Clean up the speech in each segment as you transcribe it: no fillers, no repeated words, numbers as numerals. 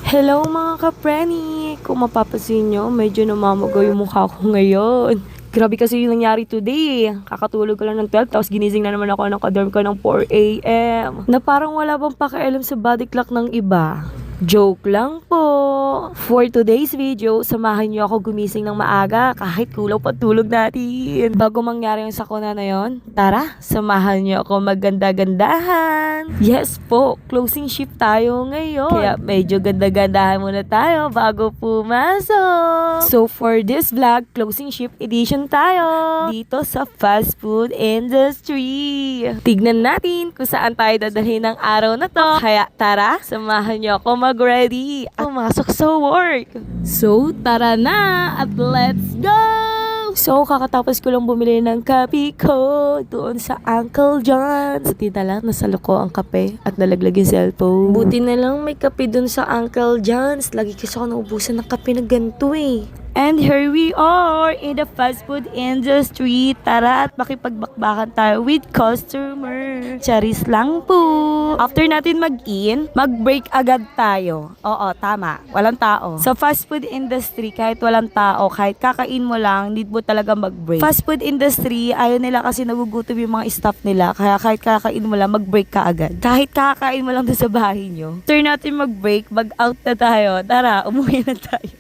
Hello mga ka-preni! Kung mapapansin nyo, medyo namamaga yung mukha ko ngayon. Grabe kasi yung nangyari today. Kakatulog ko lang ng 12, tapos ginising na naman ako ng kadorm ko ng 4 a.m. Na parang wala bang pakialam sa body clock ng iba. Joke lang po. For today's video, samahan niyo ako gumising ng maaga kahit kulang pa tulog natin. Bago mangyari yung sakuna na yon, tara, samahan niyo ako magganda-gandahan. Yes po, closing shift tayo ngayon. Kaya medyo ganda-gandahan muna tayo bago pumasok. So for this vlog, closing shift edition tayo dito sa fast food industry. Tignan natin kung saan tayo dadalhin ng araw na to. Kaya tara, samahan niyo ako mag-ready at pumasok sa work. So, tara na at let's go! So, kakatapos ko lang bumili ng kape ko doon sa Uncle John's. Buti na lang nasaloko ang kape at nalaglag yung cellphone. Buti na lang may kape doon sa Uncle John's. Lagi kasi ako naubusan ng kape na ganito eh. And here we are in the fast food industry. Tara at makipagbakbakan tayo with customer. Charis lang po. After natin mag-in, mag-break agad tayo. Oo, tama. Walang tao. Sa fast food industry, kahit walang tao, kahit kakain mo lang, need mo talaga mag-break. Fast food industry, ayaw nila kasi nagugutom yung mga staff nila. Kaya kahit kakain mo lang, mag-break ka agad. Kahit kakain mo lang doon sa bahay nyo. After natin mag-break, mag-out na tayo. Tara, umuwi na tayo.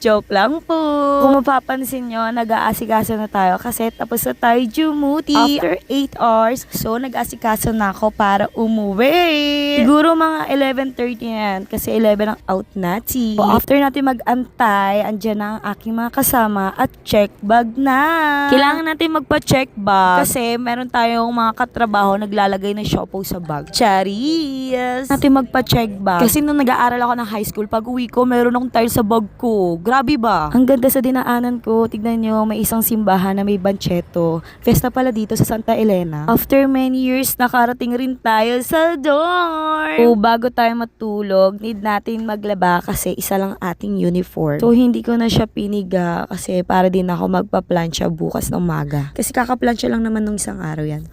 Joke lang po. Kung mapapansin nyo, nag-aasikaso na tayo kasi tapos na tayo dumuti after 8 hours. So, nag-aasikaso na ako para umuwi. Siguro mga 11:30 yan kasi 11 ang out natin. So, after natin mag-antay, andyan na ang aking mga kasama at check bag na. Kailangan natin magpa-check bag kasi meron tayong mga katrabaho naglalagay ng siopaw sa bag. Charis! Natin magpa-check bag. Kasi nung nag-aaral ako ng high school, pag uwi ko, meron akong tile sa bag ko. Grabe ba? Ang ganda sa dinaanan ko. Tignan nyo, may isang simbahan na may bancheto. Festa pala dito sa Santa Elena. After many years, nakarating rin tayo sa dorm. O bago tayo matulog, need natin maglaba kasi isa lang ating uniform. So, hindi ko na siya piniga kasi para din ako magpa-plancha bukas ng maga. Kasi kaka-plancha lang naman nung isang araw yan.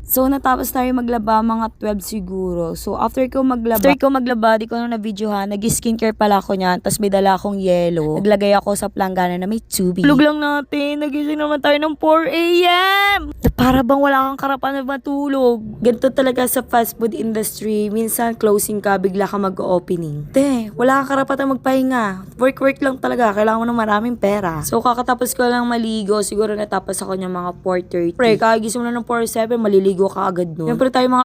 So, natapos tayo maglaba mga 12 siguro. So, after ko maglaba, di ko na na-videohan. Nag-skincare pala ako niyan. Tapos may dala akong yellow. Naglagay ako sa planggana na may tubig. Tulog lang natin. Nagising naman tayo ng 4 a.m. Para bang wala kang karapan na matulog. Ganito talaga sa fast food industry. Minsan, closing ka, bigla ka mag-opening. Wala kang karapat na magpahinga. Work lang talaga. Kailangan mo ng maraming pera. So, kakatapos ko lang maligo. Siguro natapos ako niya mga 4:30. Pre, kagising mo na ng 4:07, maliligo ka agad nun. Siyempre tayo mga